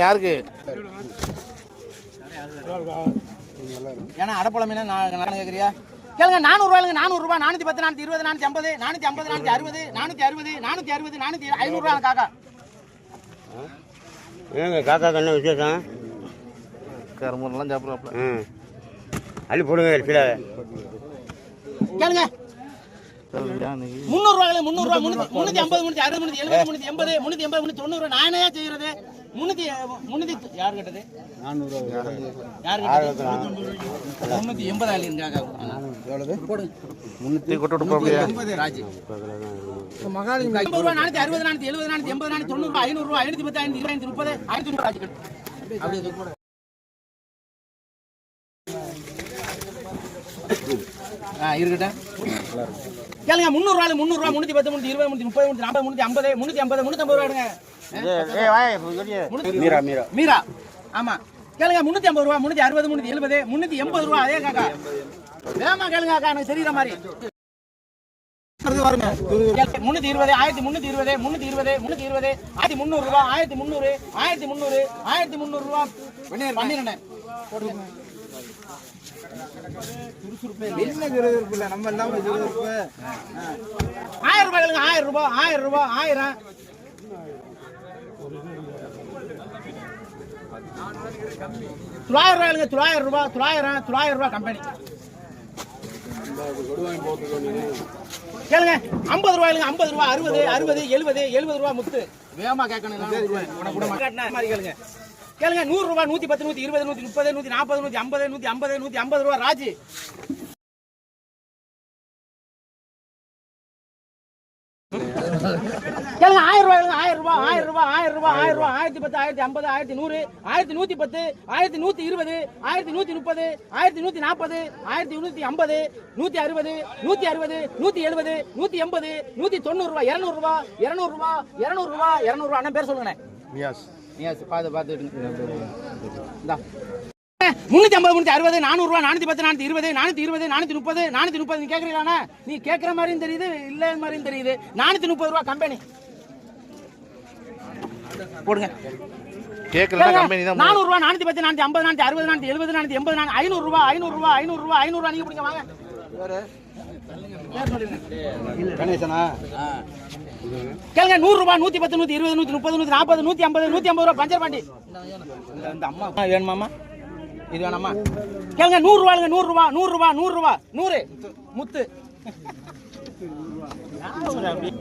யாருக்கு அடப்பழம் கேக்குறியா கேளுங்க 400 ரூபாய் 410 420 450 450 460 460 460 500 ரூபாய் காக்கா ஏங்க காக்கா என்ன விசேஷம் கரும்புலாம் சாப்பிடுறாப்ல அள்ளி போடுங்க கீழே கேளுங்க 300 ரூபாய் 350 360 370 380 390 நானே செய்யறது 300 யார் கேட்டது 400 யார் கேட்டது 380 ஆளி இருக்காங்க எவ்வளவு போடு 300 கொட்டு போடுங்க 80 ராஜி மகாலி 80 ரூபாய் 460 470 480 490 500 ரூபாய் 510 530 530 ராஜி கட்டு அப்படியே போடு இருக்கட்டும் கேளுங்க 300 ரூபாய் 310 320 330 340 350 350 ரூபாய் எடுங்க மீரா ஆமா கேளுங்க 350 ரூபாய் 360 370 380 ரூபாய் அதே காக்கா வேமா கேளுங்க காக்கா எனக்கு தெரியற மாதிரி பாருங்க 320 1320 320 320 1300 ரூபாய் 1300 1300 1300 ரூபாய் பண்ணிரனே போடுங்க என்ன விறுவிறுப்பு இல்ல நம்ம எல்லாம் விறுவிறுப்பு 1000 ரூபாய்களுங்க 1000 ரூபாய் 1000 900 ரூபாய்களுங்க 900 ரூபாய் கம்பெனி கேளுங்க 50 ரூபாய்களுங்க 50 ரூபாய் 60 60 70 70 ரூபாய் முத்து வேகமா கேட்கணும் மாதிரி கேளுங்க கேளுங்க 100 ரூபாய் 110 120 130 140 150 150 ரூபாய் ராஜி கேளுங்க 1000 ரூபாய் 1000 ரூபாய் 1000 ரூபாய் 1000 ரூபாய் 1010 1050 1100 1120 1130 1140 1150 160 170 180 ரூபாய் 200 ரூபாய் 200 ரூபாய் அண்ணன் பேர் சொல்லுங்க பாத்து 350 360 400 ரூபாய் 410 420 420 430 நீ கேக்குறீங்களா நீ கேக்குற மாதிரியும் தெரியுது இல்ல மாதிரியும் தெரியுது 430 ரூபாய் கம்பெனி போடுங்க கேக்கல கம்பெனி தான் 400 ரூபாய் 410 450 460 470 480 500 ரூபாய் நீங்க பிடிங்க வாங்க கணேசனா கேளுங்க 100 ரூபாய் 110 120 130 140 150 150 ரூபாய் பஞ்சர் பாண்டி இந்த அம்மா வேணுமாமா இது வேணாமா கேளுங்க 100 ரூபாய்ங்க 100 ரூபாய் 100 முத்து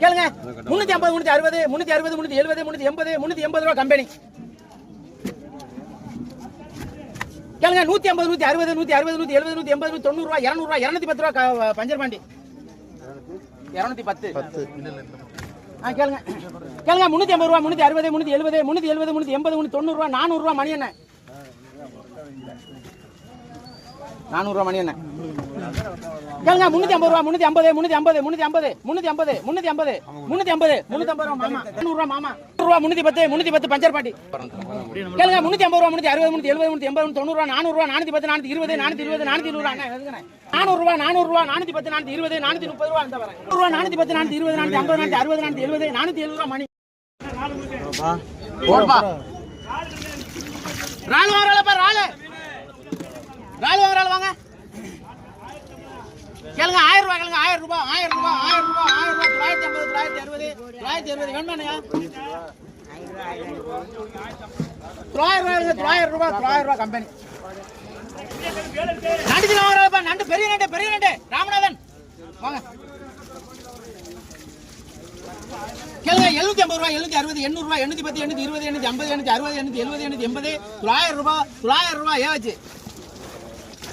கேளுங்க 350 360 370 380 ரூபாய் கம்பெனி கேளுங்க 150 160 170 180 90 ரூபாய் 200 ரூபாய் 210 ரூபாய் பஞ்சர் பாண்டி 210 கேளுங்க 350 ரூபாய் 360 370 380 380 380 90 ரூபாய் மணி என்ன 400 ரூபாய் மணி என்ன கேளுங்க 350 ரூபாய் 350 ரூபாய் மாமா 200 ரூபாய் மாமா 310 பஞ்சர் பாட்டி கேளுங்க 350 ரூபாய் 360 370 380 90 ரூபாய் 410 420 420 400 ரூபாய் 410 420 430 ரூபாய் அந்த வரேன் 410 420 450 460 470 470 ரூபாய் மணி போடுப்பா ரால் வாங்கறப்ப ரால் வாங்க கேளுங்க 1000 ரூபாய் கேளுங்க 1000 ரூபாய் 950 960 வேணுமானயா 900 ரூபாய் கம்பெனி நண்டு வாங்கறப்ப நண்டு பெரிய நண்டு ராமநாதன் வாங்க கேளுங்க 750 ரூபாய் 760 800 ரூபாய் 810 820 850 860 870 880 900 ரூபாய் ஏச்சு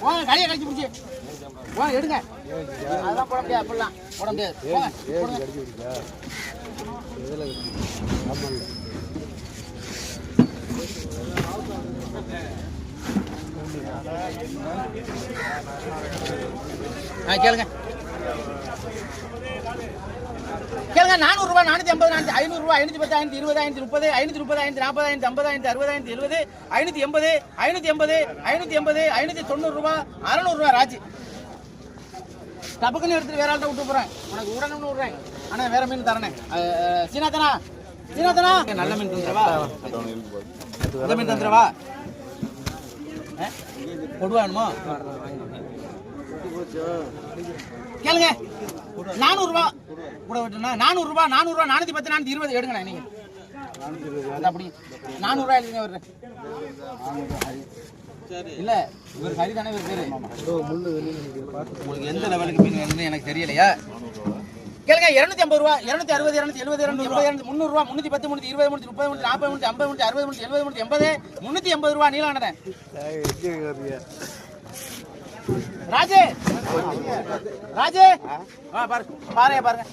வாங்க கடையை கழிச்சு முடிச்சு வாங்க எடுங்க அதெல்லாம் போட முடியாது, அப்படிலாம் போட முடியாது. போடுங்க. கேளுங்க கேளுங்க. 400 ரூபாய், 450, 500 ரூபாய், 510, 520, 530, 530, 540, 550, 560, 570, 580, 580, 580, 590 ரூபாய், 600 ரூபாய் ராஜி. டபக்குன்னு எடுத்துட்டு வேற ஆள்கிட்ட விட்டு போறேன். உனக்கு உடனே விடுறேன். ஆனா வேற மீன் தரேன். சீனாத்தனா சீனாத்தனா நல்ல மீன் தந்துடவா? நல்ல மீன் தந்துடவா? கொடுவானுமோ? கேளுங்க. 400 ரூபாய் கூட விட்டுனா 400 ரூபாய், 400 ரூபாய், 410, 420 எடுங்கண்ணா நீங்க. அப்படி 400 ரூபாய் எழுதுங்க அவரு. இல்ல இவர் சரிதானே இவர் பேரு. உங்களுக்கு எந்த லெவலுக்கு மீன் வேணும்னு எனக்கு தெரியலையா? கேளுங்க. 250 ரூபாய், 260, 270, 280, 300 ரூபாய், 310, 320, 330, 40, 50, 60, 70, 70, 380 ரூபாய் நீலானதே. ராஜே ராஜே பாருங்க பாருங்க.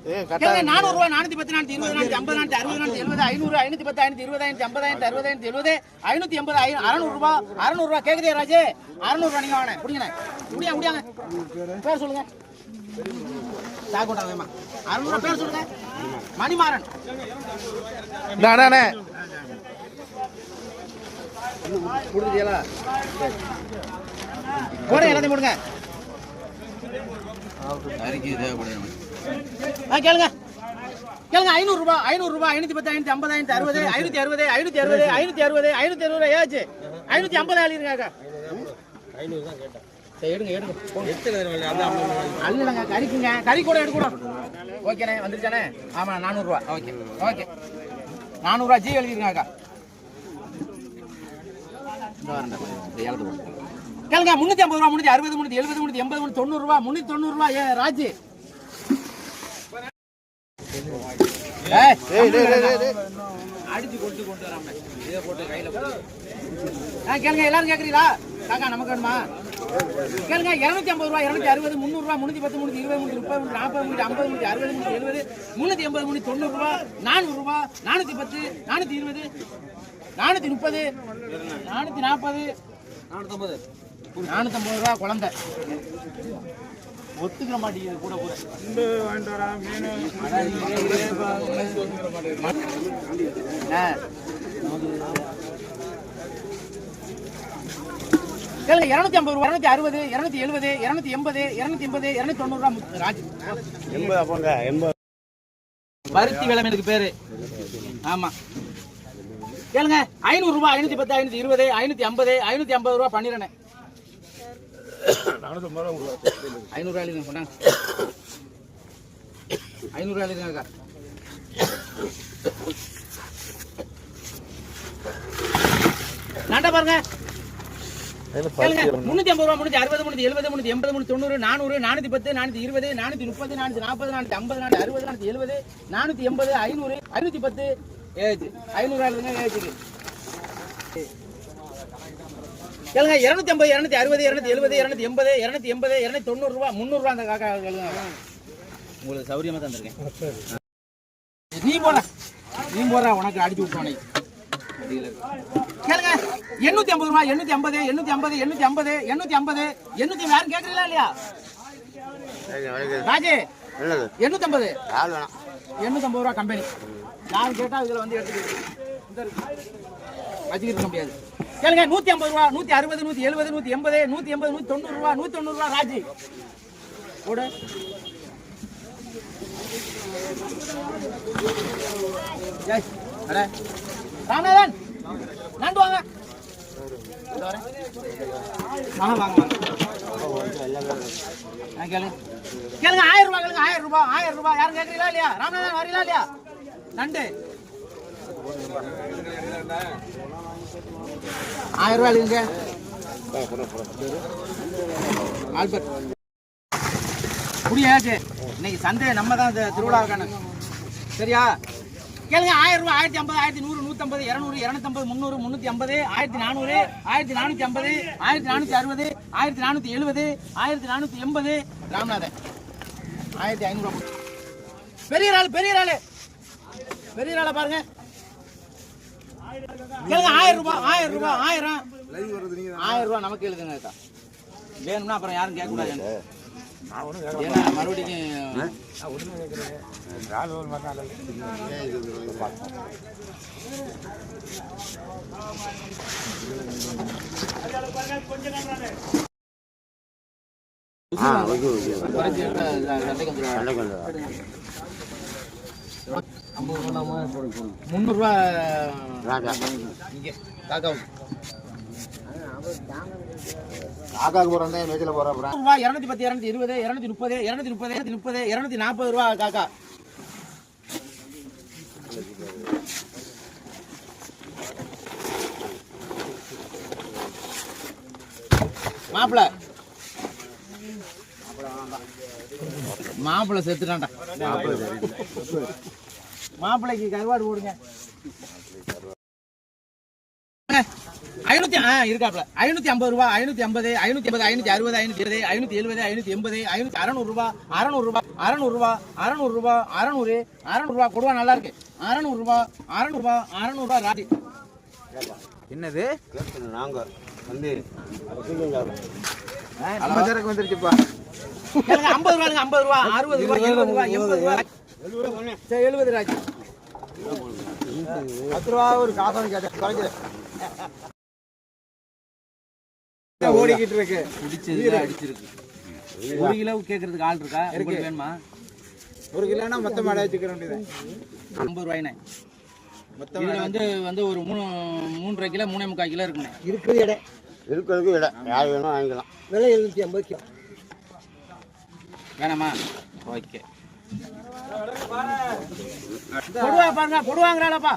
400 ரூபாய், 410, 420, 450, 460, 470, 500, 510, 520, 550, 560, 580, 600 ரூபாய், 600 ரூபாய் கேக்குதே ராஜே. 600 ரூபாய் நீங்க வாங்க. புடிங்கண்ணே. முடியாங்க. பேர் சொல்லுங்க. சாகோட்டாவேமா 600 ரூபாய் பேர் சொல்லுங்க. மணிமாறன். புரியுதுல? போடுங்க எல்லாத்தையும் போடுங்க. கேளுங்க கேளுங்க. 500 ரூபாய், 500 ரூபாய், 510, 550, 560, 560, 560, 560 ஏச்சு 550 ஆளிருங்க. 500 தான் கேட்டேன். சரி எடுங்க அல்லங்க. கறிக்குங்க. கறி கூட எடுக்கணும். ஓகேண்ணே வந்துருச்சானே? ஆமா 400 ரூபாய். ஓகே ஓகே 400 ரூபாய் ஜி எழுதிருங்க. கேளுங்க. 350 ரூபாய், 360, 370, 380, 390 ரூபாய், 390 ரூபாய் ராஜி. அடிச்சு கொண்டு வராம இதை போட்டு கையில கேளுங்க. எல்லாரும் கேக்குறீங்களா? காக்கா நமக்கு வேணுமா? கேளுங்க. 250 ரூபாய், 260, 300 ரூபாய், 310, 320, 330, 40, 50, 60, 380, 380, 390 ரூபாய், 400 ரூபாய், 410, 420, 430, 440, 450 ரூபாய் குழந்தை. ஒத்துக்கிற மாட்டேங்குது கூட கூட. கேளுங்க. 250 ரூபாய், 260, 270, 280, 280, 290 ரூபாய் ராஜ். 80 பருத்தி விளம்பருக்கு பேரு. ஆமா கேளுங்க. 500 ரூபாய், 510, 520, 550, 550 ரூபாய் பண்ணிடுறேன். 500 ரூபாய் எழுதுங்க. கொண்டாங்க 500 ரூபாய் எழுதுங்க. நான்டா பாருங்க. 350 ரூபாய், 360, 370, 380, 390, 400, 410, 420, 430, 440, 450, 460, 470, 480, 500, 510 ஏஜ் 500 எழுதுங்க. ஏஜுக்கு கேளுங்க. 250, 260, 270, 280, 280, 290 ரூபாய், 300 ரூபாய் அந்த காக்கா எழுதுங்க. உங்களுக்கு சௌரியமா தந்திருக்கேன். நீ போற உனக்கு அடிச்சு விட்டோனே. கேளுங்க. 850 ரூபாய், 850, 850, 850, 850, 800 யாரும் கேக்குறீங்களா இல்லையா? ராஜே 850 850 ரூபாய் கம்பெனி. யாரும் கேட்டா இதுல வந்து எடுத்துக்கிட்டு வச்சுக்கிட்டு இருக்க முடியாது. கேளுங்க. 150 ரூபாய், 160, 170, 180, 180, 190 ரூபாய், 190 ரூபாய் ராஜி. போடு. ராமநாதன் நண்டு வாங்க. கேளுங்க. 1000 ரூபாய். கேளுங்க. 1000 ரூபாய், 1000 ரூபாய் யாரும் கேட்கறீங்களா இல்லையா? ராமநாதன் வரீங்களா இல்லையா? நண்டு 1000 ரூபாய் எழுதுங்க. ஆல்பர்ட் புரியாச்சு. இன்னைக்கு சந்தை நம்ம தான் திருவிழா இருக்கானு சரியா? கேளுங்க. 1000 ரூபாய், 1050, 1100, 150 200 250 300 350 1400 1450 1460 1470 1480 ராமநாதன் 1500 பெரிய ஆளு பெரிய ஆளை பாருங்க கேளுங்க 1000 ரூபாய் 1000 ரூபாய் நமக்கு எழுதுங்க வேணும்னா அப்புறம் யாரும் கேட்க கூடாது ஏன்னா மறுபடியும் ₹300 காக்காவுக்கு போறேன் மேய்ச்சல போறேன் 210 220 230 230 240 ரூபா காக்கா மாப்பிள்ள செத்துட்டான்டா மாப்பிள்ளைக்கு கருவாடு போடுங்க 500 இருக்காப்ல 550 ரூபாய் 550 550 560 520 570 580 600 ரூபாய் 600 ரூபாய் 600 ரூபாய் 600 ரூபாய் 600 ரூபாய் கொடுவா நல்லா இருக்கு 600 ரூபாய் 600 ரூபாய் ராஜி என்னது நாங்க வந்து அம்பதருக்கு வந்துருச்சுப்பா கேளுங்க 50 ரூபாய் 50 ரூபாய் 60 ரூபாய் 70 ரூபாய் 80 ரூபாய் 70 ராஜி 10 ரூபா ஒரு காசு கேட்டேன் ஓடிக்கிட்டு இருக்கு அடிச்சிருக்கு 1 கிலோ கேக்குறதுக்கு ஆள் இருக்கா உங்களுக்கு வேணுமா 1 கிலோனா மொத்தமா அடைச்சிக்க வேண்டியது 50 ரூபாய்னே மொத்தம் வந்து ஒரு 3.5 கிலோ 3.25 கிலோ இருக்குண்ணே இருக்குது இடம் இருக்கிறதுக்கு இடம் யார் வேணும் வாங்கிக்கலாம் விலை 750 கிலோ வேணாமா ஓகே கொடுவா பாருங்க கொடுவாங்கறாளப்பா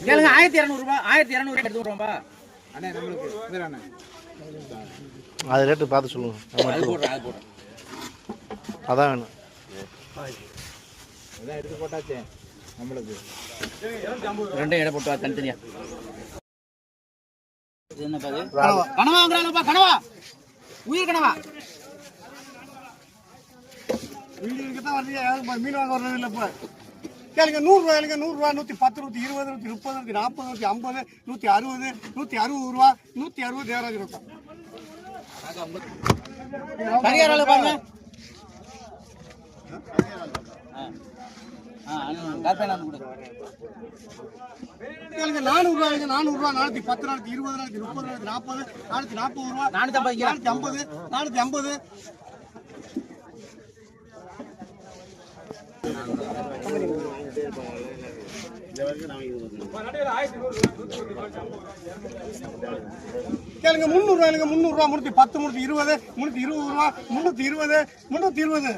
கேளுங்க 1200 ரூபாய் 1200 எடுத்து விடுறோம்பா அண்ணே நம்மளுக்கு அண்ணே அது ரேட்டு பார்த்து சொல்லுங்க அது போடுறேன் அதான் வேணும் அதான் எடுத்து போட்டாச்சே நம்மளுக்கு ரெண்டே எடை போட்டு தனித்தனியா என்னப்பா இது கனவாங்கறானப்பா கனவா உயிர் கனவா வீடியோக்கு தான் வரீங்க யாரும் மீன் வாங்க வர்றது இல்லை இப்போ கேளுங்க 100 ரூபாய் 110 120 130 140 150 160 ரூபா 160 தேவராஜ் இருக்கும் கரியாரால பாருங்க கேளுங்க 400 ரூபாய் 410 420 430 440 440 ரூபா 450 450 கேளுங்க 300 ரூபாய் 310 320 ரூபா 320 320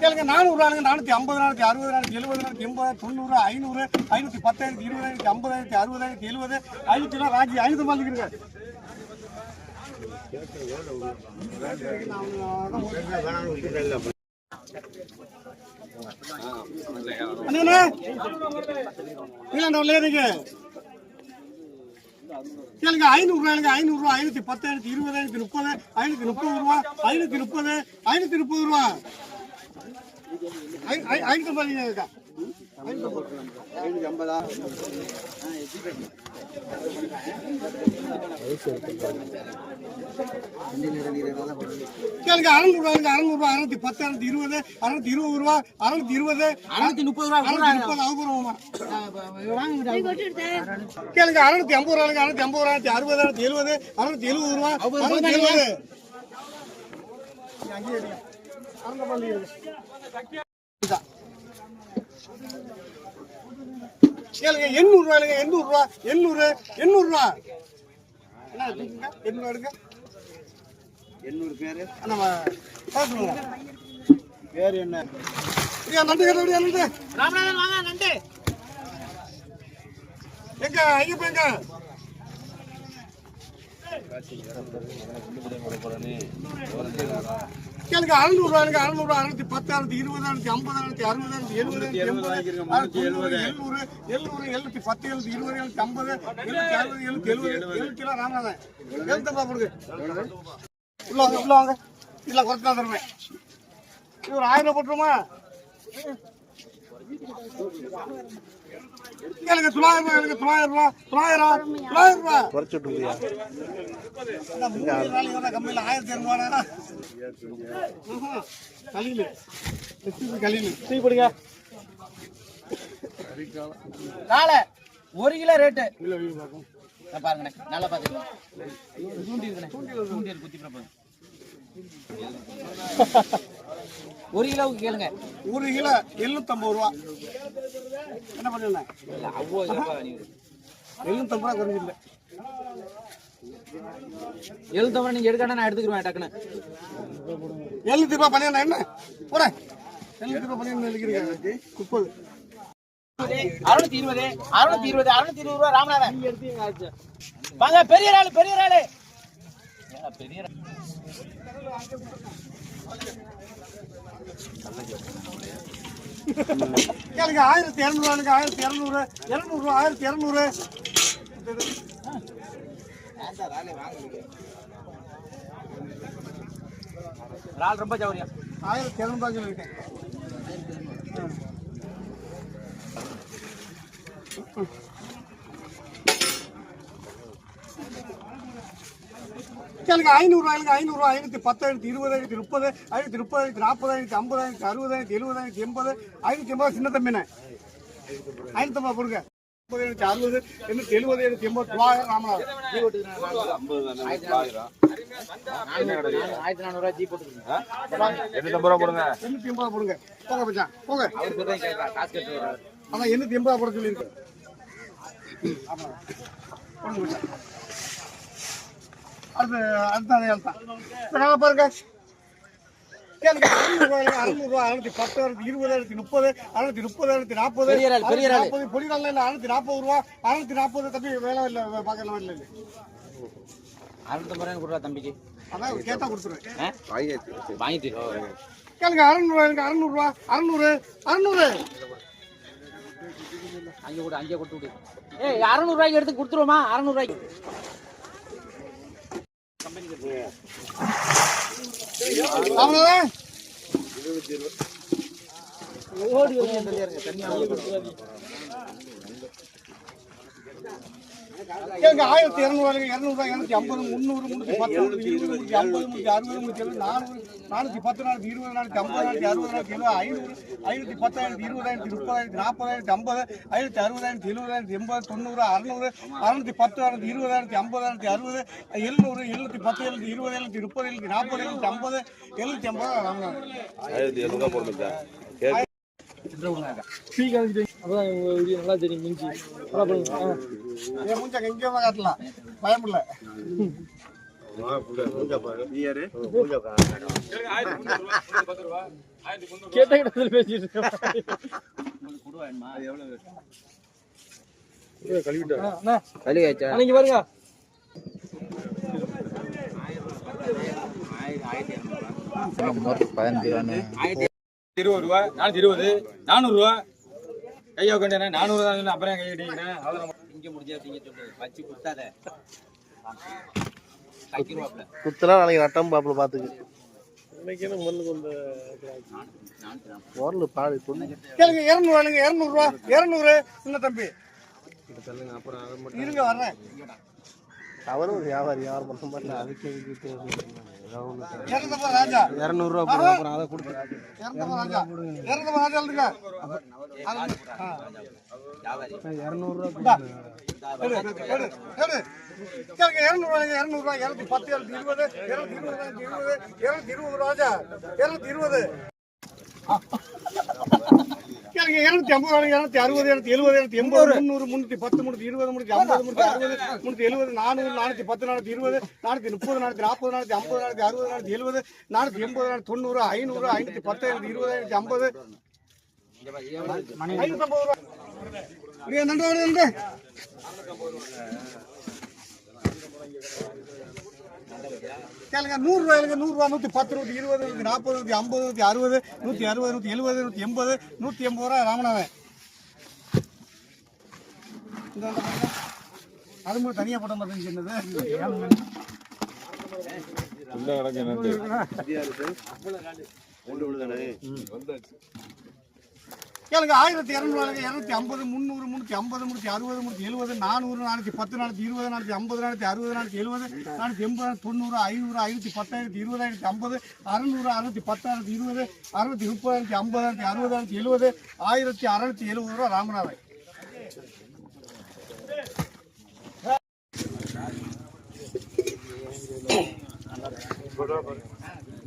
கேளுங்க 400 ரூபாய் 450 460 470 480 90 500 510 20 50 60 70 500 ராஜி 500 வாங்கிக்கிறீங்க அண்ணே இல்ல இல்லைங்க கேளுங்க 500 ரூபாய் 510 20 30 ரூபா 530 ரூபா 550 கேளுங்க 600 ரூபாய் 610 620 ரூபா 620 630 கேளுங்க 650 ரூபாய் 650 60 670 ரூபா 670 கேளுங்க 800 ரூபாய் 800 ரூபா என்ன எடுங்க 800 பேரு நம்ம பாத்துங்க பேர் என்ன நண்டு கேட்டா நண்டு ராமநாதன் வாங்க நண்டு எங்க ஐயப்ப எங்க கேளுங்க 600 ரூபாய் 600 610 620 650 660 70 80 710 720 750 ராமநாதன் எழுத்தப்பா கொடுங்க உள்ள வாங்க இல்ல குறைச்சா தருவேன் இது ஒரு 1000 ரூபாய் போட்டுருமா கேளுங்க 900 ரூபாய் 900 ரூபாய் குறைச்சி விட்டுருக்கியா கம்மியில் 1200 கலியில் தூக்கி போடுங்க காலை 1 கிலோ ரேட்டு பாருங்கண்ணே நல்லா பாத்துக்கலாம் தூண்டி குத்தி பிறப்பு 1 கிலோவுக்கு கேளுங்க 1 கிலோ 750 ரூபா என்ன பண்ணுங்க 750 ரூபா குறைஞ்சில்ல 750 நீங்க எடுக்காட்டா நான் எடுத்துக்கிறேன் டக்குன்னு 700 ரூபா பண்ணியா என்ன போட 700 ரூபா பண்ணி எழுதிக்கிறீங்க 30 620 ரூபா ராமநாதன் வாங்க பெரிய ஆளு கேளுங்க 1200 ரூபாய்க்கு 1200 200 ரூபா 1200 ரால் ரொம்ப சௌரியம் 1200 ரூபாய் சொல்லிருக்கேன் கேளுங்க 500 ரூபாய்க்கு 500 ரூபாய் 510 20 30 30 40 50 60 70 80 580 சின்ன தம்பினே 550 போடுங்க 60 70 80 ராமநாதன் 1400 ரூபாய் ஜி போட்டுருங்க 850 ரூபா போடுங்க 880 போடுங்க போங்க மச்சான் போங்க அவர் சொல்றேன் கேட்கா காசு கட்டு வராரு ஆனா 880 போட சொல்லியிருக்கேன் ஆமா போடுங்க மச்சான் அடுத்த தான் பாருங்க கேளுங்க 600 ரூபாய் 610 20 30 630 40 பொடிகள் இல்ல 640 ரூபாய் 640 தம்பி வேலை இல்ல பார்க்கலாம் இல்ல 650 ரூபா தம்பிக்கு அதான் கேட்டா கொடுத்துருவேன் வாங்கிட்டு கேளுங்க 600 ரூபாய் 600 அங்கே கொடுத்து விடு 600 ரூபாய்க்கு எடுத்து கொடுத்துருவோமா 600 ரூபாய்க்கு அவ்வளவுதான் ஓடி தண்ணி கேளுங்க 1200 ரூபாய்க்கு 200 ரூபாய் 250 300 310 20 50 60 400 410 420 450 460 500 510 20 30 40 50 560 70 80 90 600 610 620 50 60 700 710 720 30 40 50 750 வாங்கலாம் 1700 ரூபா போடுங்க நல்லா தெரியும் மிஞ்சி மூஞ்சா எங்கேயோ காட்டலாம் பயம் இல்லை கேட்ட கிட்ட பேசிட்டு கழுவியாச்சா நீங்க பாருங்க 20 ரூபா 420 400 ரூபா கையை உட்காந்து 400 தான் அப்புறம் கை கட்டிக்கிறேன் அவ்வளோ இங்க முடிஞ்சா நீங்க சொல்லு வச்சு குத்தாத குத்துலாம் நாளைக்கு நட்டம் பாப்பில் பார்த்துக்கு வரல பாடு கேளுங்க 200 ரூபா 200 சின்ன தம்பி இருங்க வர்றேன் அவரும் ஒரு வியாபாரி வியாபாரம் பண்ண மாட்டேன் அதுக்கு ராஜா 200 ரூபா போடுங்க அப்புறம் அதை கொடுத்து ராஜா இல்லைங்க 200 ரூபா கேளுங்க 200 ரூபாய் 210 220 ராஜா 220 கேளுங்க 250 260 270 300 310 320 350 360 370 400 410 420 430 440 450 460 470 480 90 500 510 20 550 550 ரூபாய் அப்படியே நன்றி நன்றி. கேளுங்க 100 ரூபாய்க்கு 100 ரூபா 110 120 140 150 160 160 170 180 180 ரூபா ராமநாதன். அது மட்டும் தனியா போட்ட மாதிரி என்னது கேளுங்க 1200 250 300 350 360 370 410 420 450 460 470 480 480 500 510 20000 50 600 610 20 630 50 60 70 1670 ரூபா ராமநாதன்.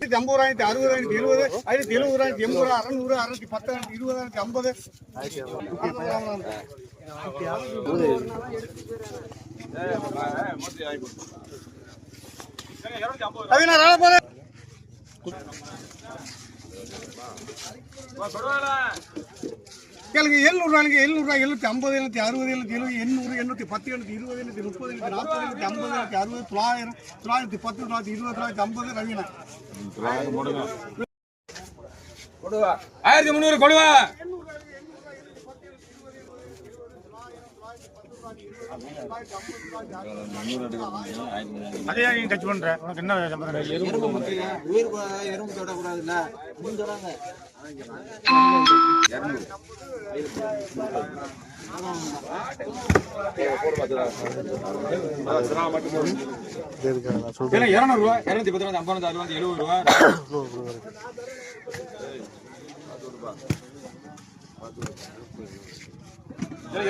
50 ரூபாய் 60 70 70 80 600 610 20 50 கேளுங்க 700 ரூபாய்க்கு 700 750 760 770 800 810 820 830 840 850 900 910 920 950 ரவீனா 1300 கொடுவா. அதே நீ டச் பண்ற உனக்கு என்ன எறும்பு தொடக்கூடாதுல்ல சொல்றாங்க. ரூபா 210 50 60 70 ரூபா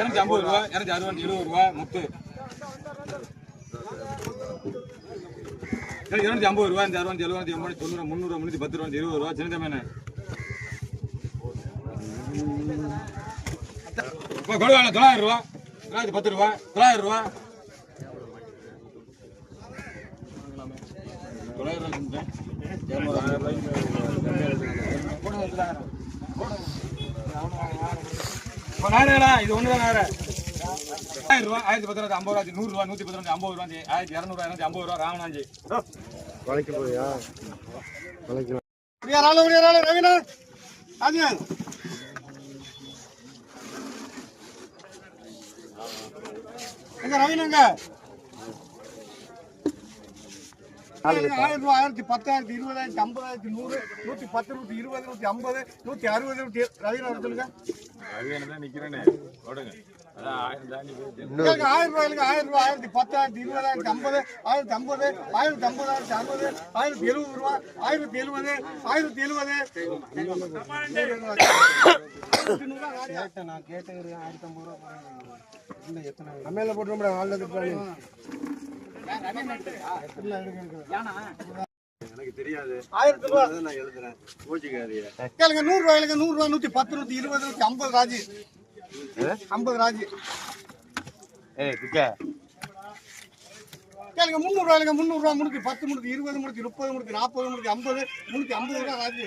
250 ரூபா 260 70 ரூபா முத்து 250 ரூபா 260 70 80 90 300 310 ரூபா 20 ரூபா சின்ன மேன கொடுவா 900 ரூபா 910 ரூபா 900 ரூபா 900 இது ஒண்ணுதான் 1000 ரூபா 1010 ரூபா 50 ரூபா 100 ரூபா 110 ரூபா 50 ரூபா 1200 250 ரூபா ராமநாஞ்சி வளைக்க போறியா வளைக்க ரவீனா அது எங்க ரவீனாங்க 1000 ரூபாய் 1010 20000 50000 100 110 120 150 160 ரவீனா சொல்லுங்க. நிக்கிறேனே ஓடுங்க. 1000 ரூபாய்க்கு 1000 ரூபாய் 1010 20000 50 1050 1050 60 1070 ரூபா 1070 1070 நான் கேட்டேன் 1050 ரூபா அம்மையில போட்டு எனக்கு தெரியாது 1000 ரூபாய் நான் எழுதுறேன் கோச்சிக்காதீங்க. கேளுங்க 100 ரூபாய்க்கு 100 ரூபாய் 110 120 150 ராஜி 50 ராஜி. கேளுங்க 300 ரூபாய்க்கு 300 ரூபாய் 310 320 330 340 350 350 ரூபாய் ராஜி.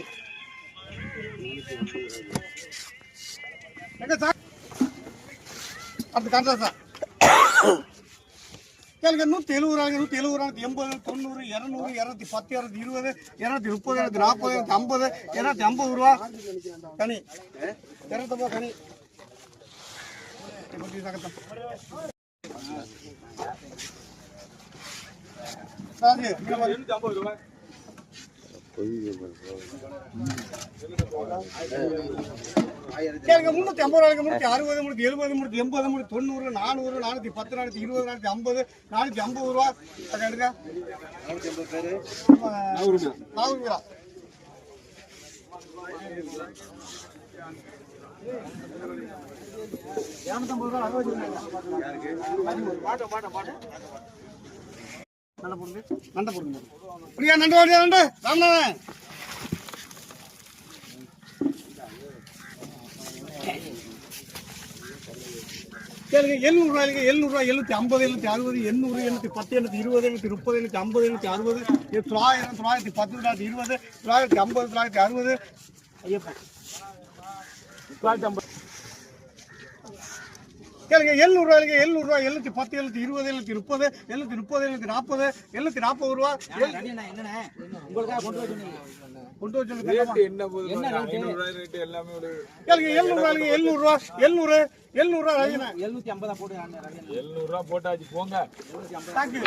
எங்க சார் அடுத்து காட்டுறா சார். கேளுங்க 170 ரூபாய்க்கு 170 80 90 200 210 220 230 240 250 250 ரூபா கனி 250 கனி ராஜு 250 ரூபா கேளுங்க 350 ரூபாய்க்கு 360 370 380 390 400 410 420 450 450 ரூபா எடுங்க 450 பேரு 400 ரூபா. நண்டை போடுங்க பிரியா நண்டு வாடியா நண்டு ராமநாதன். கேளுங்க 700 ரூபாய்க்கு 700 ரூபாய் 750 760 800 810 820 830 850 860 900 910 920 950 960 ஐயப்பா 950 கேளுங்க 700 ரூபாய்க்கு 700 710 720 730 730 740 740 ரூபா என்னண்ணே உங்களுக்காக கொண்டு வச்சு கொண்டு வச்சு என்ன போகுது 500 ரேட் எல்லாமே ஒரு கேளுங்க 700 ரூபா 700 ரூபா 700 ரூபா 750 போட்டு 700 ரூபா போட்டாச்சு போங்க. தேங்க்யூ